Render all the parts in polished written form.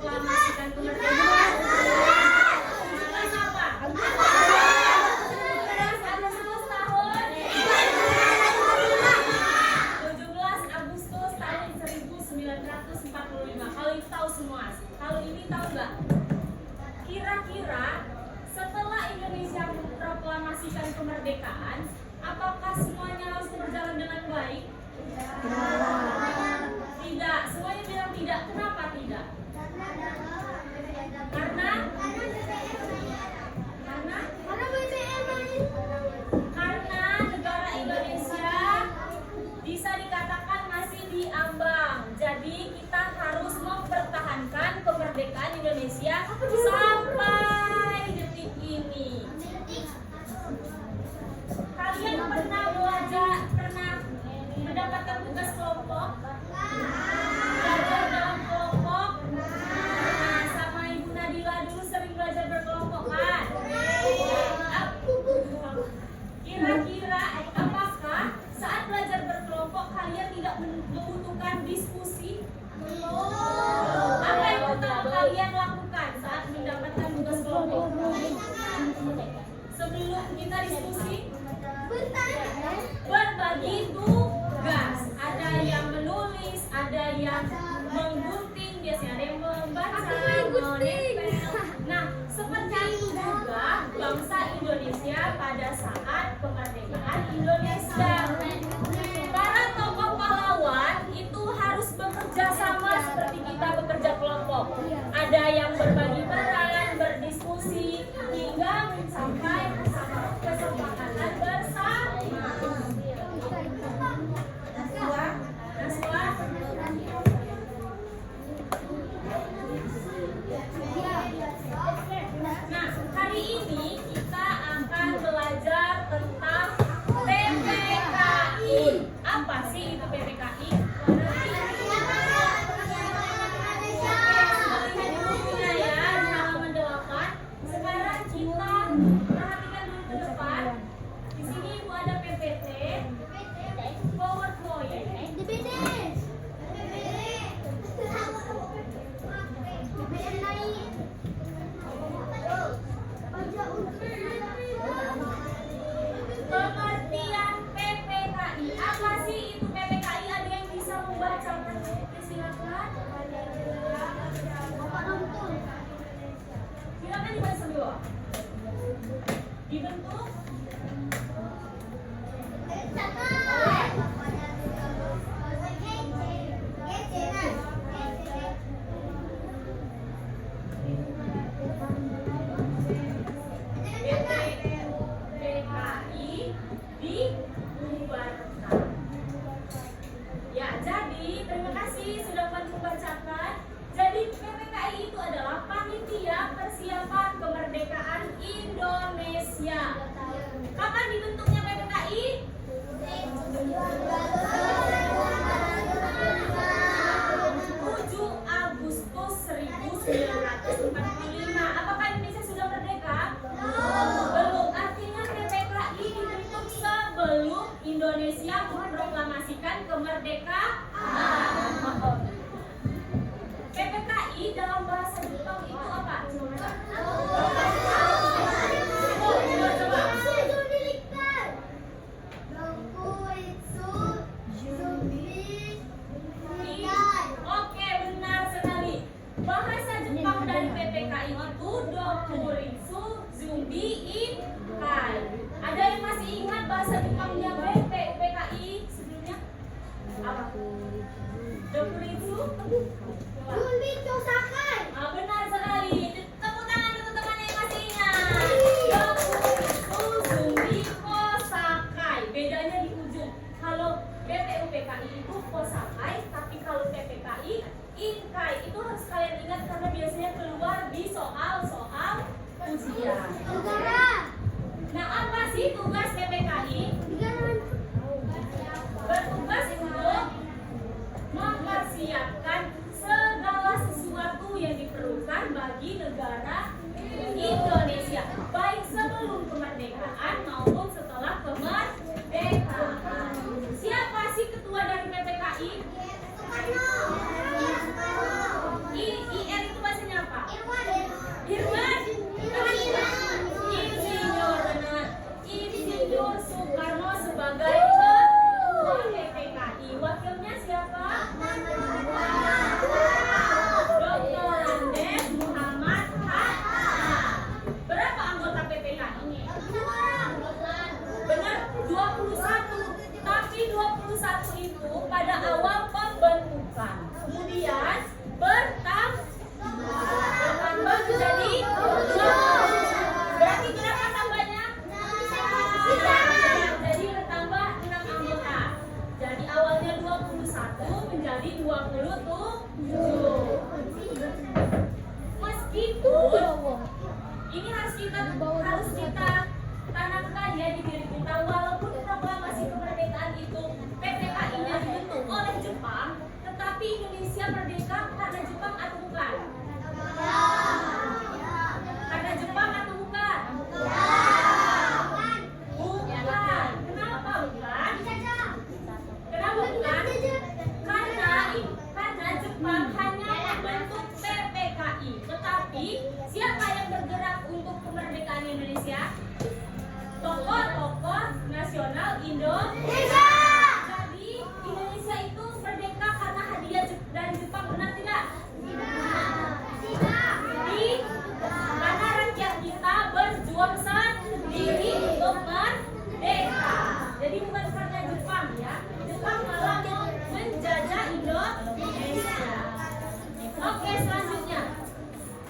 memproklamasikan kemerdekaan? Tanggal apa? 17 Agustus tahun 17 Agustus tahun 1945. Kalau itu tahu semua. Kalau ini tahu nggak? Kira-kira setelah Indonesia memproklamasikan kemerdekaan, apakah semuanya langsung berjalan dengan baik? Tidak, semuanya bilang tidak. Kenapa tidak? Karena negara Indonesia bisa dikatakan masih diambang. Jadi kita harus mempertahankan kemerdekaan Indonesia sampai detik ini. Kalian pernah mendapatkan tugas kelompok? Belajar dalam kelompok? Nah, sama Ibu Nadila dulu sering belajar berkelompok kan? Kira-kira apakah saat belajar berkelompok kalian tidak membutuhkan diskusi? Apa yang pertama kalian lakukan saat mendapatkan tugas kelompok? Sebelum kita diskusi, berbagi tugas. Ada yang menulis, ada yang menggunting, biasanya ada yang membaca, menempel. Nah, seperti itu juga bangsa Indonesia pada saat kemerdekaan Indonesia. Para tokoh pahlawan itu harus bekerja sama seperti kita bekerja kelompok. Ada yang berbagi peran, berdiskusi, hingga sampai kesepakatan bersama. Nah, hari ini kita akan belajar tentang PPKI. Apa sih itu PPKI? Sekarang kita perhatikan dulu ke depan. Di sini Ibu ada PPT, PowerPoint, pengertian PPKI. Apa sih itu PPKI? Ada yang bisa membacakan? Silakan. Silakan dibaca dulu. Dibentuk PPKI dibubarkan. Ya, jadi terima kasih sudah membacakan. Jadi PPKI itu adalah Panitia Persiapan Kemerdekaan Indonesia. Kapan dibentuknya PPKI? 7 Agustus 1945. Apakah Indonesia sudah merdeka? Belum. Artinya PPKI dibentuk sebelum Indonesia memproklamasikan kemerdekaan. PPKI dalam bahasa Jepang itu apa? Oke, benar sekali. Bahasa Jepang dari PPKI itu Dokuritsu Zumbi Ikai. Ada yang masih ingat bahasa Jepangnya PPKI sebelumnya? Apa? Dokuritsu Sakai. Benar sekali. Tepuk tangan untuk teman yang masih ingat. Dokuritsu Zumbi Sakai. Bedanya di ujung. Kalau BPUPKI itu Kosakai, tapi kalau PPKI Inkai. Itu harus kalian ingat karena biasanya keluar di soal-soal ujian. Nah, apa sih tugas PPKI? Bertugas untuk mempersiapkan segala sesuatu yang diperlukan bagi negara Indonesia, baik sebelum kemerdekaan maupun setelah kemerdekaan. Siapa sih ketua dari PPKI? IR itu bahasa ini harus kita tanamkan ya di diri kita. Walaupun proklamasi kemerdekaan itu PPKI-nya dibentuk oleh Jepang, tetapi Indonesia merdeka karena Jepang atau bukan? Karena Jepang atau bukan? Bukan. Kenapa bukan? Kenapa bukan? Karena Jepang hanya membentuk PPKI, tetapi siapa yang bergerak untuk kemerdekaan Indonesia? Tokoh-tokoh nasional Indonesia. Jadi Indonesia itu merdeka karena hadiah dari Jepang, benar tidak? Jadi karena rakyat kita berjuang sendiri untuk merdeka. Jadi bukan karena Jepang ya. Jepang malah menjajah Indonesia. Oke, selanjutnya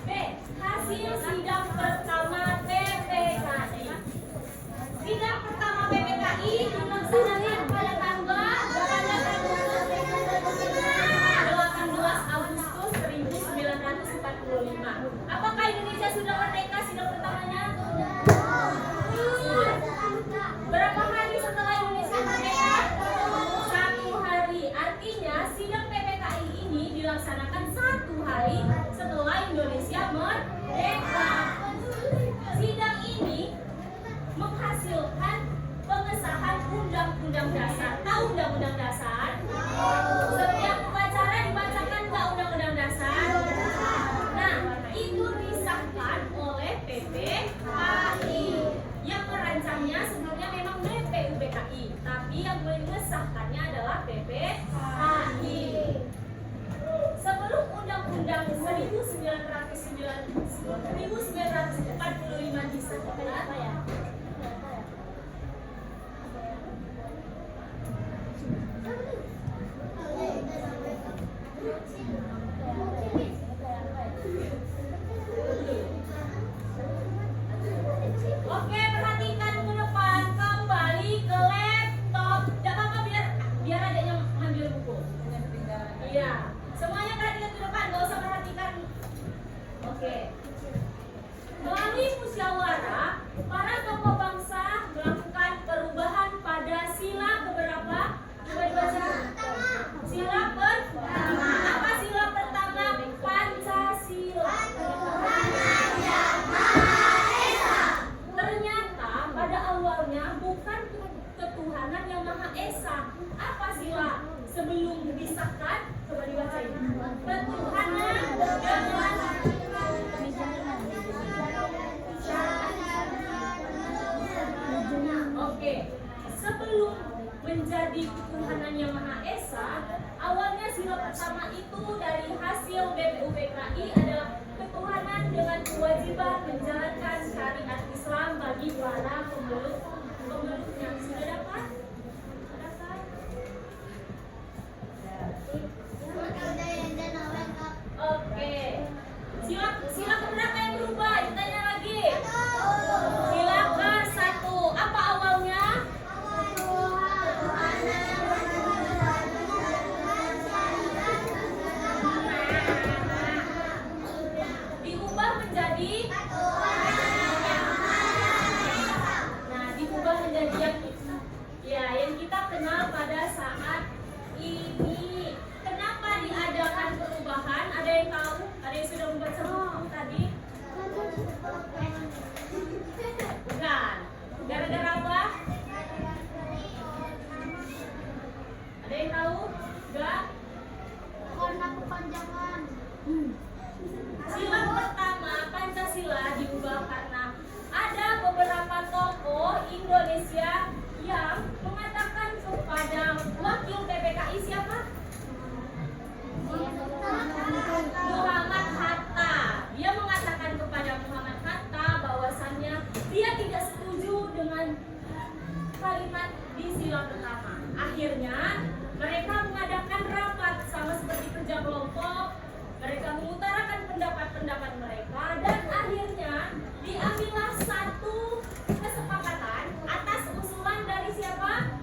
B. Hasil sidang pertama PPKI. Sidang pertama PPKI dilaksanakan pada tanggal 18 Agustus 1945. Apakah Indonesia sudah merdeka sidang pertamanya? Berapa hari setelah Indonesia merdeka? 1 hari. Artinya sidang PPKI ini dilaksanakan 1 hari setelah Indonesia merdeka. Sidang ini menghasilkan pengesahan Undang-Undang Dasar. Tahu Undang-Undang Dasar? Setiap upacara dibacakan nggak Undang-Undang Dasar? Nah, itu disahkan oleh PPKI. Yang merancangnya sebenarnya memang BPUPKI, tapi yang mengesahkannya adalah PPKI. Sebelum Undang-Undang 1945 disahkan, oke, perhatikan ke depan, kembali ke laptop. Tidak apa-apa, biar adanya ambil buku. Iya, semuanya perhatikan ke depan, gak usah perhatikan. Oke. Melalui musyawarah, para tokoh bangsa melakukan perubahan pada sila keberapa? Coba dibaca. Sila pertama. Apa sila pertama? Pancasila. Ternyata pada awalnya bukan ketuhanan yang Maha Esa. Apa sila sebelum disahkan? Coba dibaca. Ketuhanan dengan oke, sebelum menjadi ketuhanan yang Maha Esa, awalnya sila pertama itu dari hasil BPUPKI adalah ketuhanan dengan kewajiban menjalankan syariat Islam bagi para pemeluknya. Sudah dapat? Oke. Sila keberapa yang berubah? Ditanya lagi. Sila ke-1. Apa awalnya? Diubah menjadi? Nah, diubah menjadi yang kita kenal pada saat ini. Kenapa diadakan perubahan? Ada yang tahu? Ada yang sudah membaca buku tadi? Bukan. Gara-gara apa? Ada yang tahu? Enggak? Karena kepanjangan. Sila pertama Pancasila diubah karena ada beberapa tokoh Indonesia yang mengatakan kepada wakil PPKI siapa? Muhammad Hatta. Dia mengatakan kepada Muhammad Hatta bahwasannya dia tidak setuju dengan kalimat di sila pertama. Akhirnya mereka mengadakan rapat sama seperti kerja kelompok. Mereka mengutarakan pendapat-pendapat mereka dan akhirnya diambillah satu kesepakatan atas usulan dari siapa?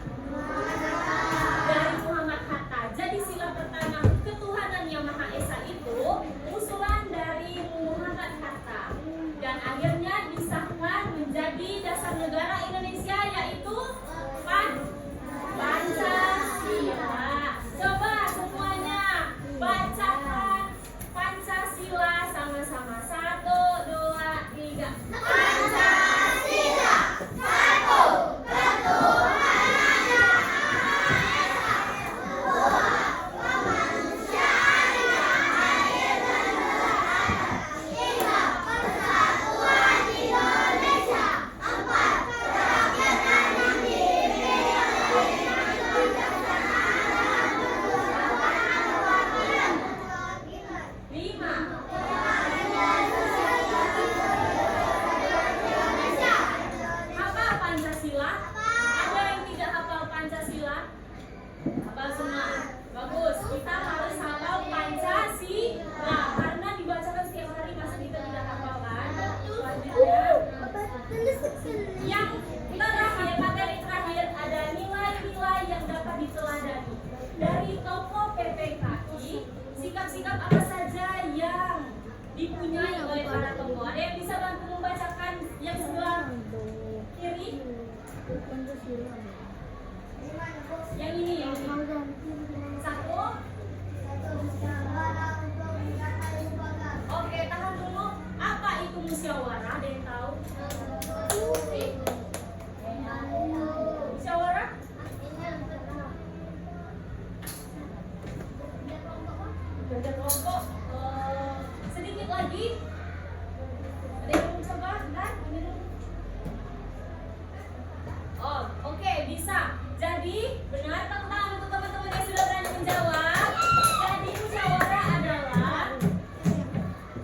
Dari Muhammad Hatta. Jadi sila pertama ketuhanan yang Maha Esa itu bersama. 1, 2, 3. Pancasila, satu ketuhanan yang Maha Esa, dua kemanusiaan yang adil dan beradab, tiga persatuan Indonesia, empat kerakyatan yang dipimpin oleh kebijaksanaan dalam permusyawaratan kewakilan. 5. Hafal Pancasila? Ada yang tidak hafal Pancasila? Hafal semua. Bagus. Kita harus hafal Pancasila karena dibacakan setiap hari, masa kita tidak hafal kan? Selanjutnya, yang terakhir, materi terakhir ada nilai-nilai yang dapat diteladani. Dari tokoh PPKI, sikap-sikap apa saja yang dipunyai oleh para tokoh? Ada yang bisa bantu membacakan yang sebelah kiri? Yang ini, yang ini. 1. Oke, tahan dulu. Apa itu musyawarah? Ada yang tahu? Musyawarah? Kerja kelompok. Sedikit lagi. Ada yang mau coba? Kan? Ini dulu. Oh, oke, bisa. Jadi, benar tepuk tangan untuk teman-teman yang sudah berani menjawab. Jadi, musyawarah adalah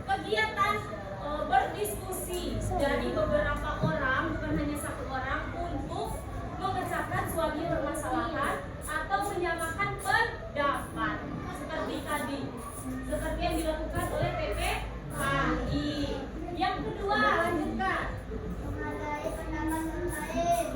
kegiatan berdiskusi dari beberapa orang, bukan hanya satu orang, untuk memecahkan suatu permasalahan atau menyamakan pendapat. Seperti tadi, seperti yang dilakukan oleh PPKI. Yang kedua, lanjutkan.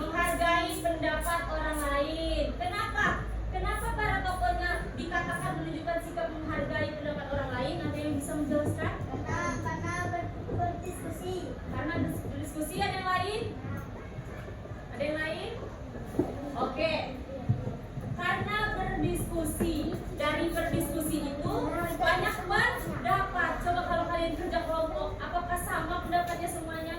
Menghargai pendapat orang lain. Kenapa? Kenapa para tokohnya dikatakan menunjukkan sikap menghargai pendapat orang lain? Ada yang bisa menjelaskan? Karena berdiskusi. Karena berdiskusi. Ada yang lain? Ada yang lain? Oke. Karena berdiskusi. Dari berdiskusi itu banyak pendapat. Coba kalau kalian kerja kelompok, apakah sama pendapatnya semuanya?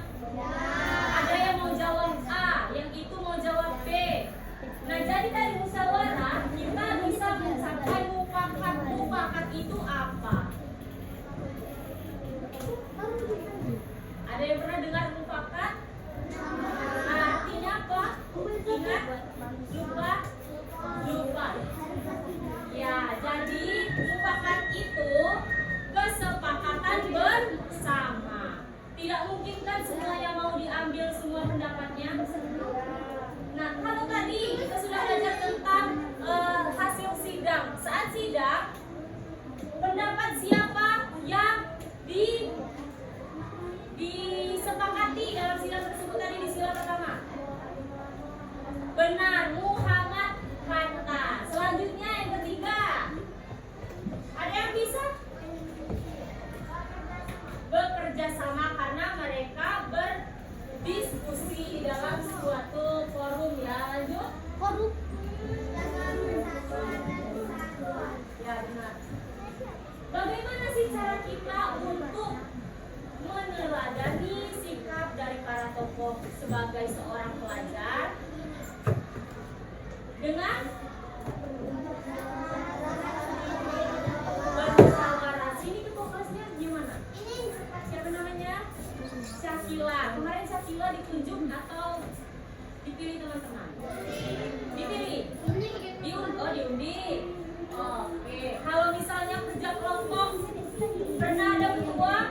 Ada yang mau jawab A, yang itu mau jawab B. Nah, jadi dari musyawarah kita bisa mencapai mufakat. Mufakat itu apa? Ada yang pernah dengar mufakat? Artinya apa? Ingat? Lupa? Lupa. Ya, jadi mufakat itu kesepakatan bersama. Tidak mungkin kan semua yang mau diambil semua pendapatnya. Nah, kalau tadi kita sudah belajar tentang hasil sidang. Saat sidang, pendapat siapa yang disepakati dalam sidang tersebut tadi di sila pertama? Benar, Muhammad Hatta. Selanjutnya yang ketiga, ada yang bisa? Bekerja sama karena mereka berdiskusi di dalam suatu forum. Ya, lanjut. Korup. Ya, benar. Bagaimana sih cara kita untuk meneladani sikap dari para tokoh sebagai seorang pelajar? Dengan bermusyawarah. Sini ketua kelasnya gimana? Siapa namanya? Syakila. Kemarin Syakila ditunjuk atau dipilih teman-teman? Dipilih? Diundi. Oke. Kalau misalnya kerja kelompok, pernah ada ketua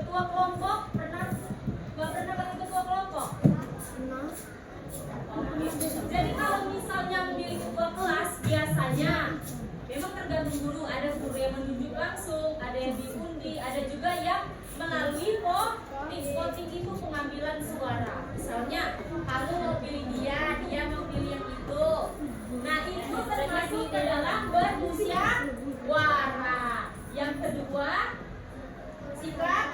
kelompok? Pernah? Gak pernah bagi ketua kelompok? Oke. Jadi kalau misalnya memilih ketua kelas, biasanya memang tergantung guru. Ada guru yang menunjuk langsung, ada yang diundi, ada juga yang melalui voting itu pengambilan suara. Misalnya kamu mau pilih dia mau pilih yang itu. Nah, itu termasuk ke dalam bermusyawarah. Yang kedua, sikap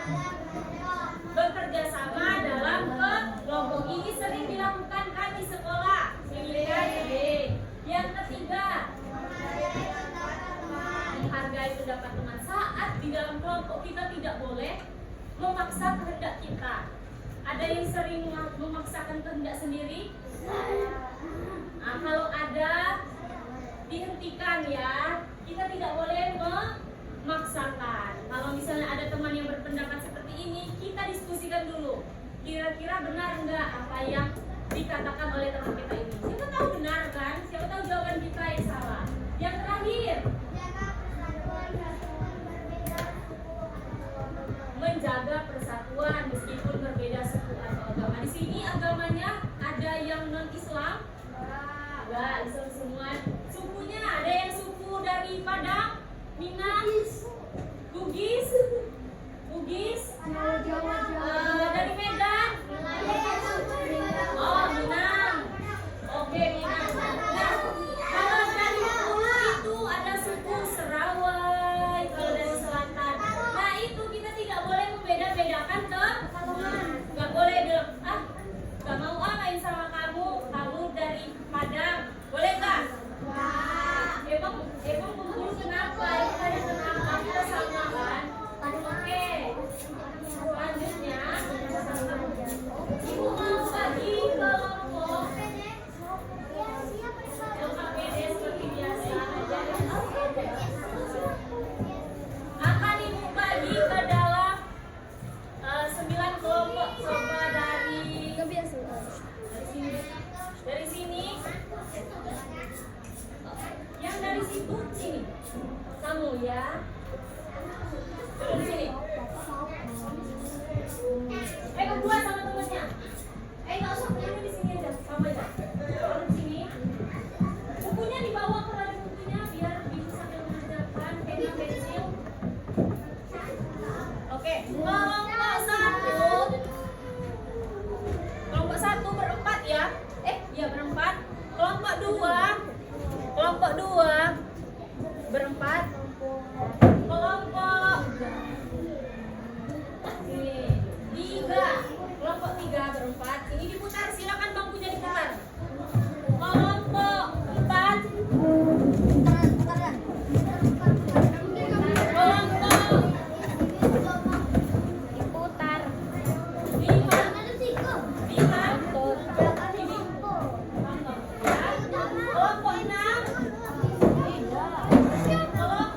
bekerja sama dalam kelompok. Ini sering dilakukan kan di sekolah. Yang ketiga, menghargai pendapat teman. Saat di dalam kelompok kita tidak boleh memaksa kehendak kita. Ada yang sering memaksakan kehendak sendiri? Nah, kalau ada, dihentikan ya. Kita tidak boleh memaksakan. Kalau misalnya ada teman yang berpendapat seperti ini, kita diskusikan dulu. Kira-kira benar enggak apa yang dikatakan oleh teman kita ini? Siapa tahu benar kan? Siapa tahu jawaban kita yang salah. Yang terakhir, menjaga persatuan meskipun berbeda suku atau agama. Di sini agamanya ada yang non-Islam? Enggak, Islam semua. Sukunya ada yang suku dari Padang, Minang, Bugis, dari Medan. Oh, Minang. Oke, Minang. Nah, kalau dari Hulu itu ada suku Serawai, kalau dari selatan. Nah, itu kita tidak boleh membeda-bedakan nggak boleh bilang, nggak mau main sama kamu dari Padang. Boleh nggak? Emang Bengkulu kenapa? Kenapa kita sama kan? Oke. Selanjutnya, Ibu mau bagi kelompok yang KPD seperti biasa aja. Akan Ibu bagi ke dalam 9 kelompok. Coba dari sini. Yang dari situ sini. Kamu ya. Dari sini. Berdua sama temennya. Nggak usah punya di sini aja. Kamu aja. Kalau di sini. Bukunya dibawa ke dalam bukunya biar bisa sambil mengerjakan pena pensil. Oke. Kelompok satu berempat ya. Iya berempat. Kelompok dua berempat. Kelompok kelompok tiga berempat. Ini diputar, silakan bangkunya diputar. Kelompok 4 kelompok diputar 5 kelompok 6 kelompok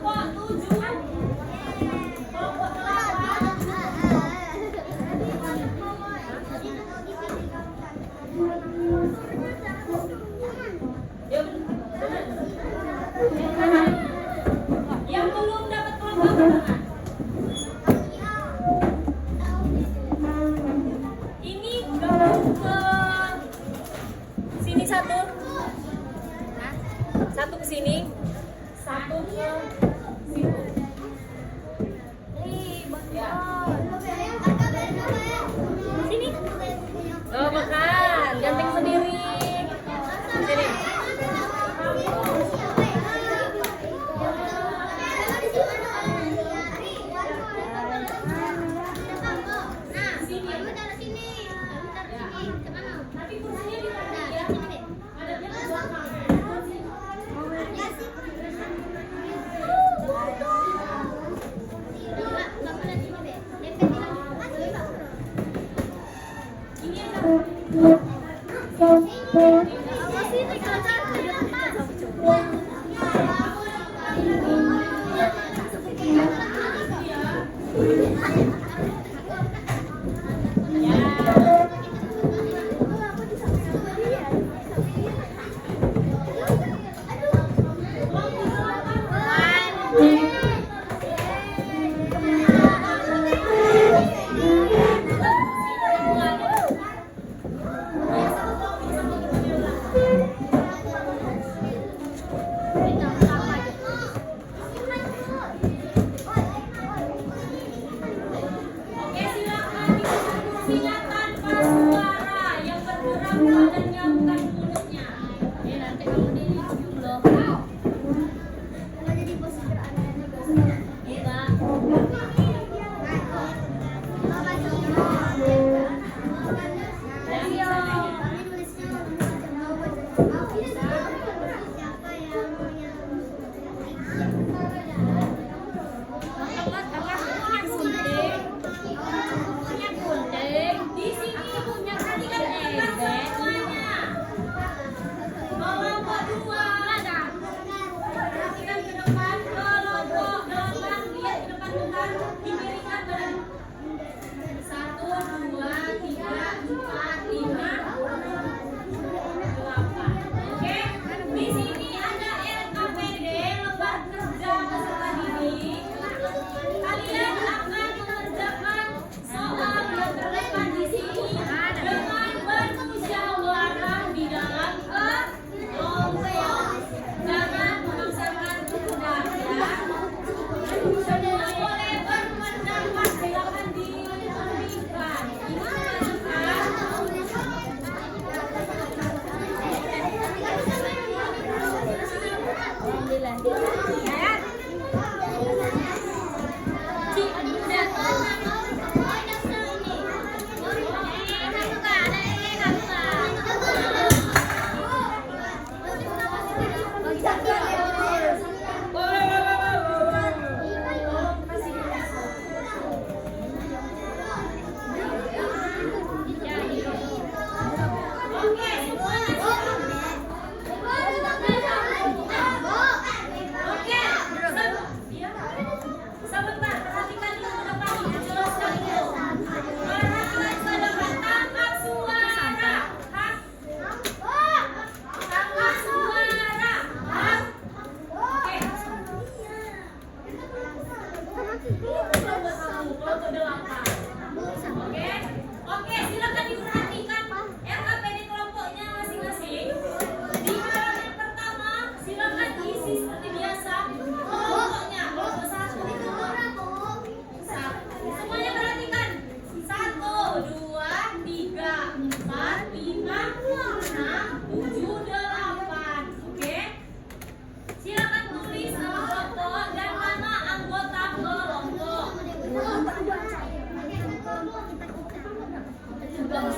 Sebelum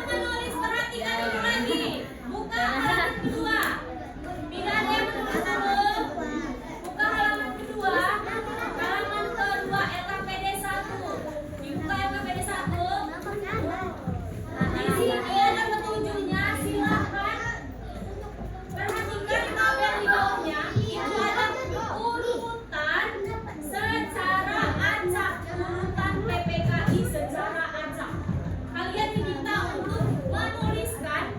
menulis perhatikan ini lagi. Buka halaman kedua. Tidak ada yang menulis dulu. Buka halaman kedua. Halaman kedua LKPD 1. Dibuka LKPD 1. Di sini ada petunjuknya. Silakan perhatikan tabel di bawahnya. Itu ada urutan secara acak. Urutan PPKI secara acak. Kalian diminta untuk menuliskan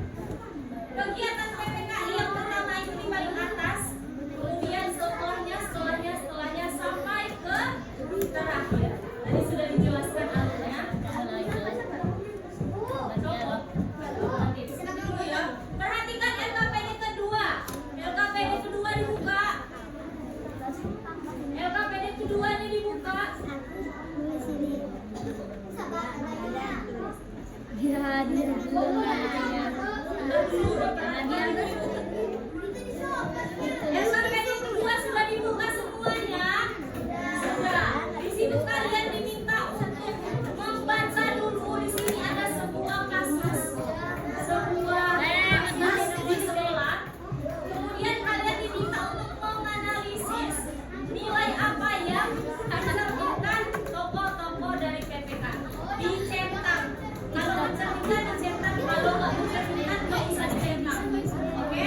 kegiatan PPKI yang pertama itu di paling atas, kemudian setelahnya sampai ke terakhir. Tadi sudah dijelaskan alurnya. Oke, dulu ya. Perhatikan LKPD kedua. LKPD kedua dibuka. LKPD kedua ini dibuka. LKPD kedua sudah dibuka semuanya. Sudah. Di situ kalian diminta untuk membaca dulu. Di sini ada sebuah kasus di sekolah. Kemudian kalian diminta untuk menganalisis nilai apa yang mencerminkan tokoh-tokoh dari PPK. Dicetak. Kalau mencerminkan dicetak, kalau nggak mencerminkan nggak usah dicetak. Oke?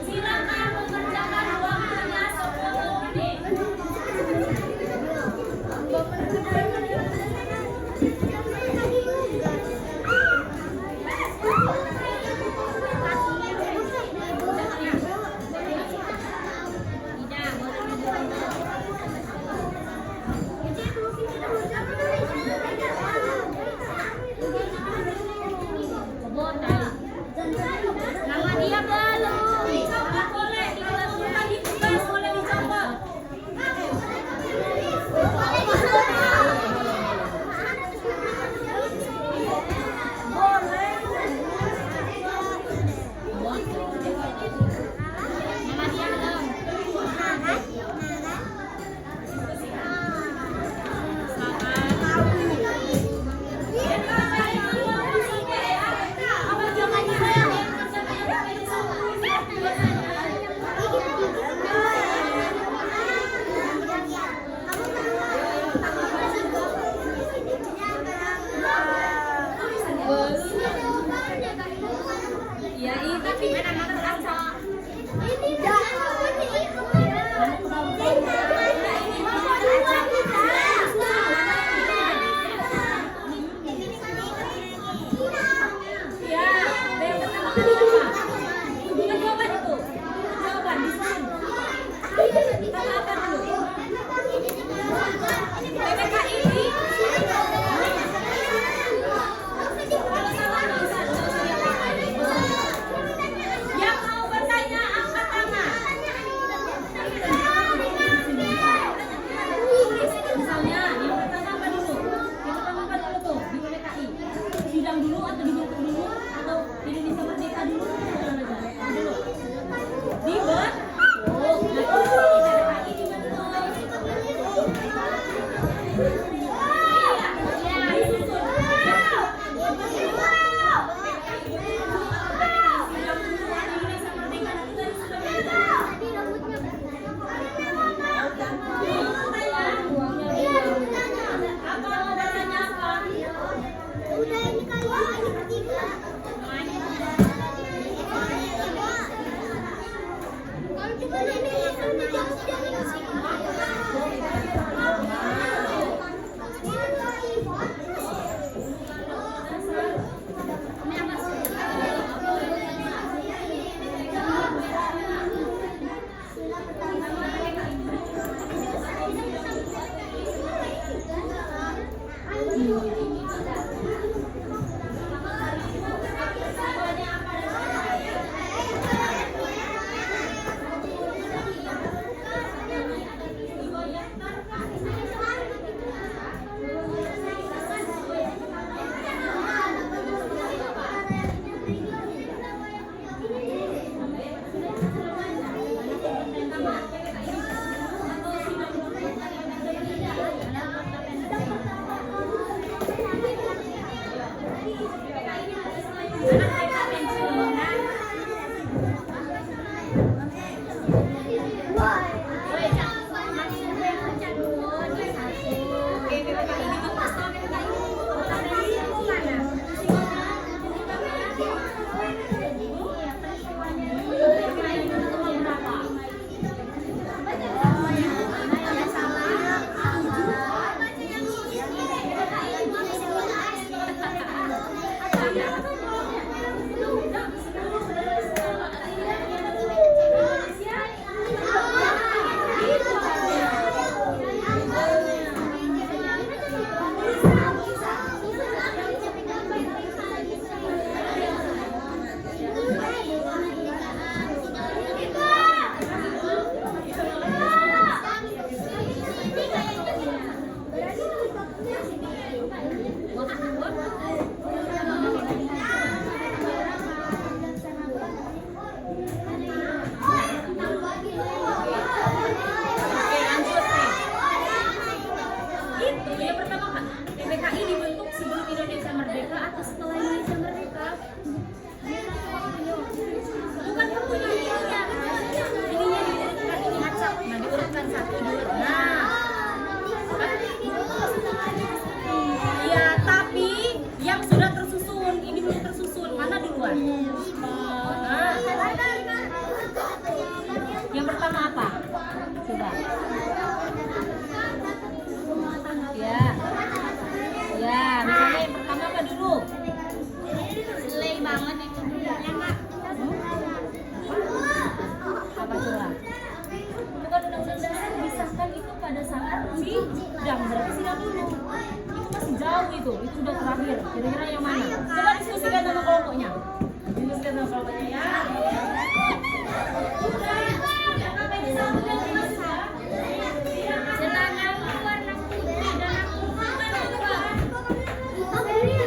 Silakan mengerjakan waktunya 10 menit. Nama dia belum. Dicopot boleh, dicopot lagi tugas boleh dicopot. Nama dia belum. Ya, ini tapi mana terasa. Ya, yang pertama kali apa? Bukan jawaban itu. Jawaban disusun. Kita apa dulu? PPKI ini. Kalau salah nggak usah diapain. Yang mau bertanya angkat tangan. Misalnya yang pertama apa dulu? Yang pertama apa dulu tuh di PPKI? Sidang dulu atau dibentuk dulu atau Indonesia Merdeka dulu? Dulu. Dibentuk. PPKI dibentuk. PKI dibentuk setelah PKI dibentuk mana? PKI dibentuk tahun berapa? Yang pertama kan, PKI dibentuk sebelum Indonesia merdeka atau setelah Indonesia merdeka? Bukan punya ininya. Ininya diurutkan, ini acak. Nah, diurutkan satu, dua. Nah. Iya, tapi yang sudah tersusun, ini belum tersusun. Mana duluan? Nah. Yang pertama apa? Coba. Ya, ya, misalnya yang pertama apa dulu? Selai banget itu bulannya, Kak. Apa coba? Bukan undang-undang dasar disahkan itu pada saat sidang, berarti sidang dulu. Itu masih jauh itu udah terakhir. Kira-kira yang mana? Coba diskusikan sama kelompoknya. Diskusikan sama kelompoknya ya. Waktunya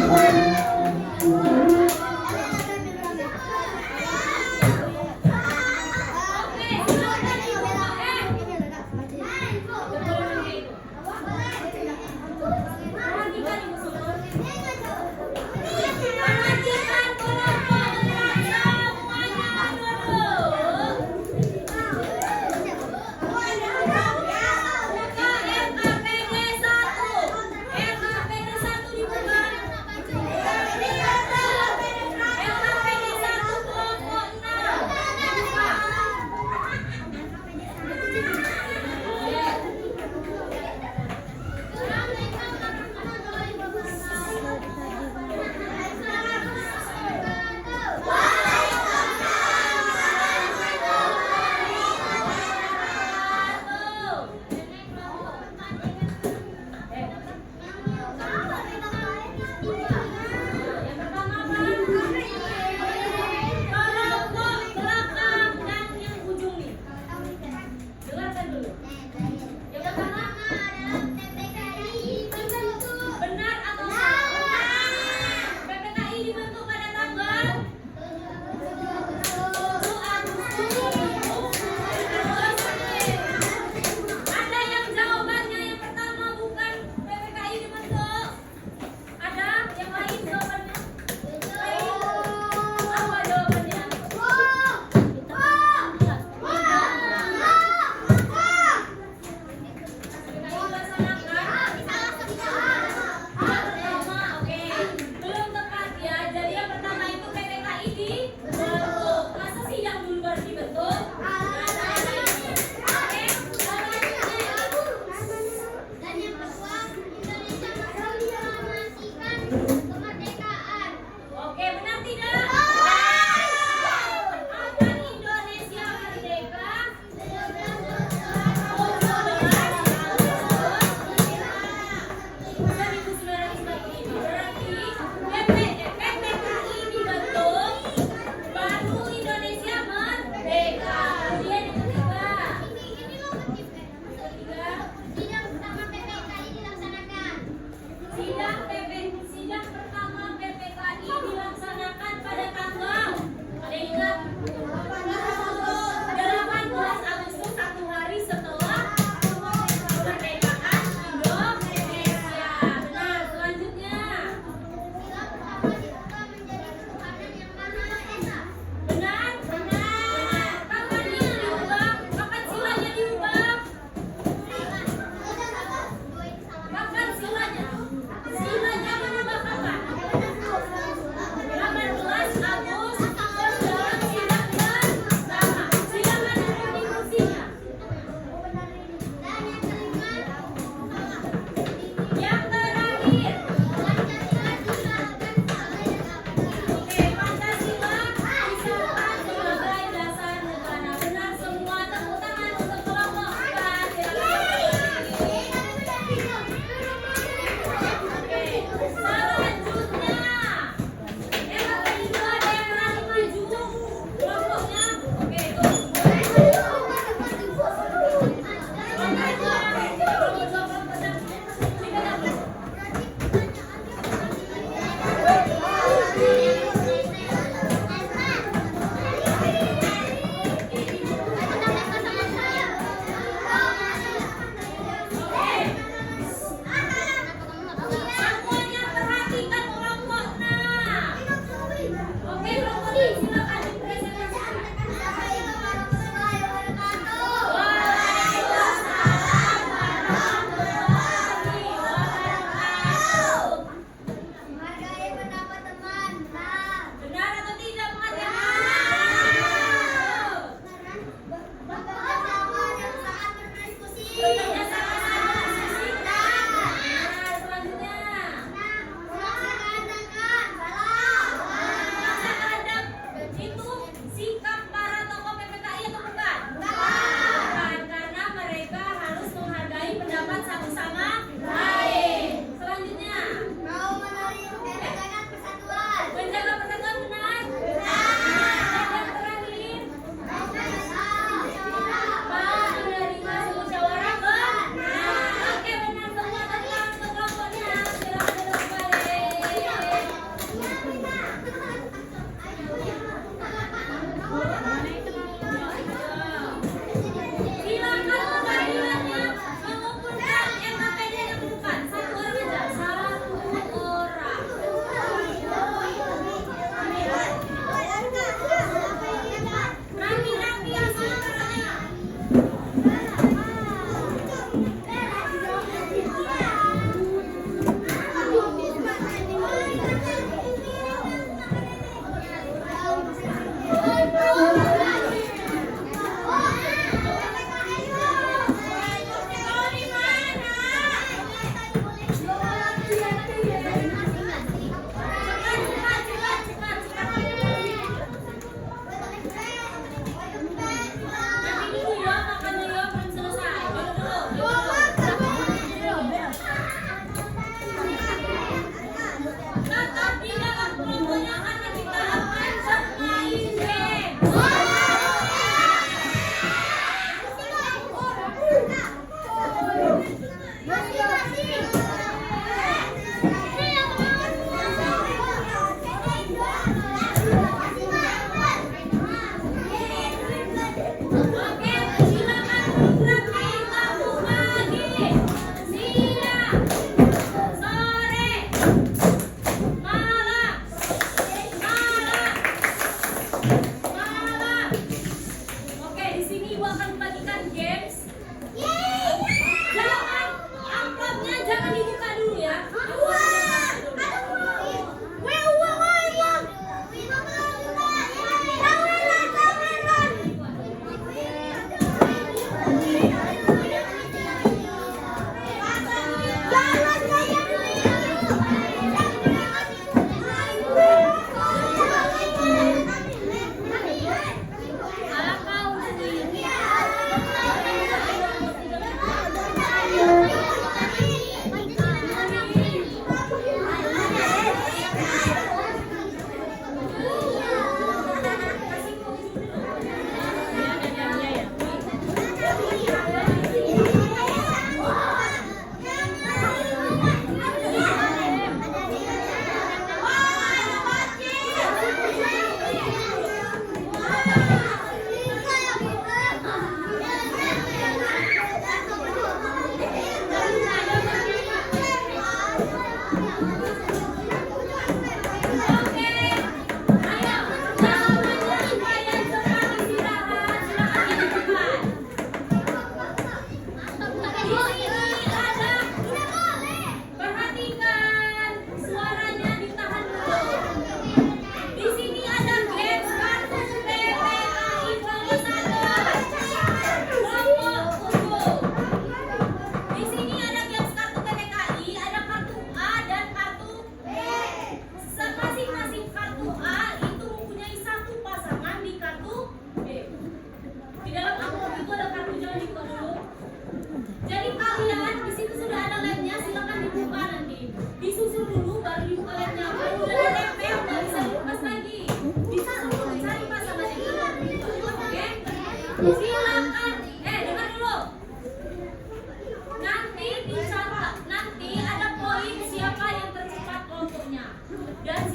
Oke, silakan dibuka. Perhatikan Ibu Sumur. Perhatikan kelompok gerak semuanya duduk. Buka RKPD 1. RKPD 1 dibuka. RKPD 1 kelompok 6. Buka. Yang pertama apa? Kelompok belakang dan yang ujung nih. Dengarkan dulu. Yang pertama, benar atau salah? PPKI dibentuk pada tanggal 7 Agustus. Ada yang jawabannya yang pertama bukan PPKI dibentuk. Ada yang lain jawabannya? Apa jawabannya? PPKI dilaksanakan. Pertama, oke. Belum tepat ya. Jadi yang pertama itu PPKI dibentuk. Masa sih yang dulu baru dibentuk? Oke. Dan yang kedua, Indonesia mengproklamasikan kemerdekaan. Oke, benar tidak? Kapan Indonesia merdeka? 1945. Berarti PPKI dibentuk, baru Indonesia merdeka. Kemudian yang ketiga. Ketiga, Sidang pertama PPKI dilaksanakan. sidang pertama PPKI dilaksanakan pada tanggal, ada yang ingat? 18 Agustus, 1 hari setelah kemerdekaan Indonesia. Benar. Selanjutnya, Sidang pertama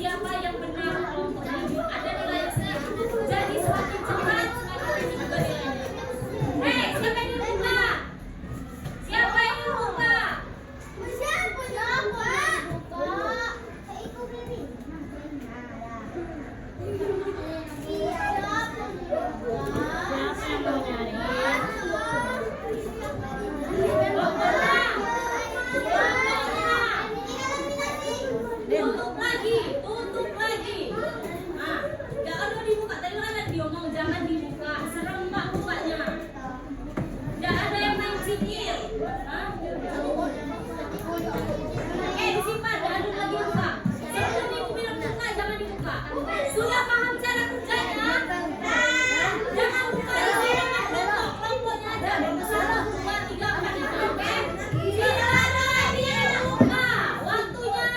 siapa yang benar kelompok ini. Ada nilai C. Jadi semakin cepat, semakin tinggi juga nilainya. Hei, siapa yang dibuka? Siapa yang dibuka? Siapa yang buka? Ikut ini. Siapa yang mau nyari? Tutup lagi, tutup lagi. Nah, jangan mau dibuka. Tadi kan ada diomong jangan dibuka. Serem Pak bukanya. Tidak ada yang main sikil. Hah? Disimpan, jangan lagi buka. Sebelum ibu bilang buka, jangan dibuka. Sudah paham cara kerjanya? Jangan buka kelompoknya aja. 1, 2, 3, 4, 5, oke? Tidak ada lagi yang buka. Waktunya.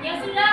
Ya sudah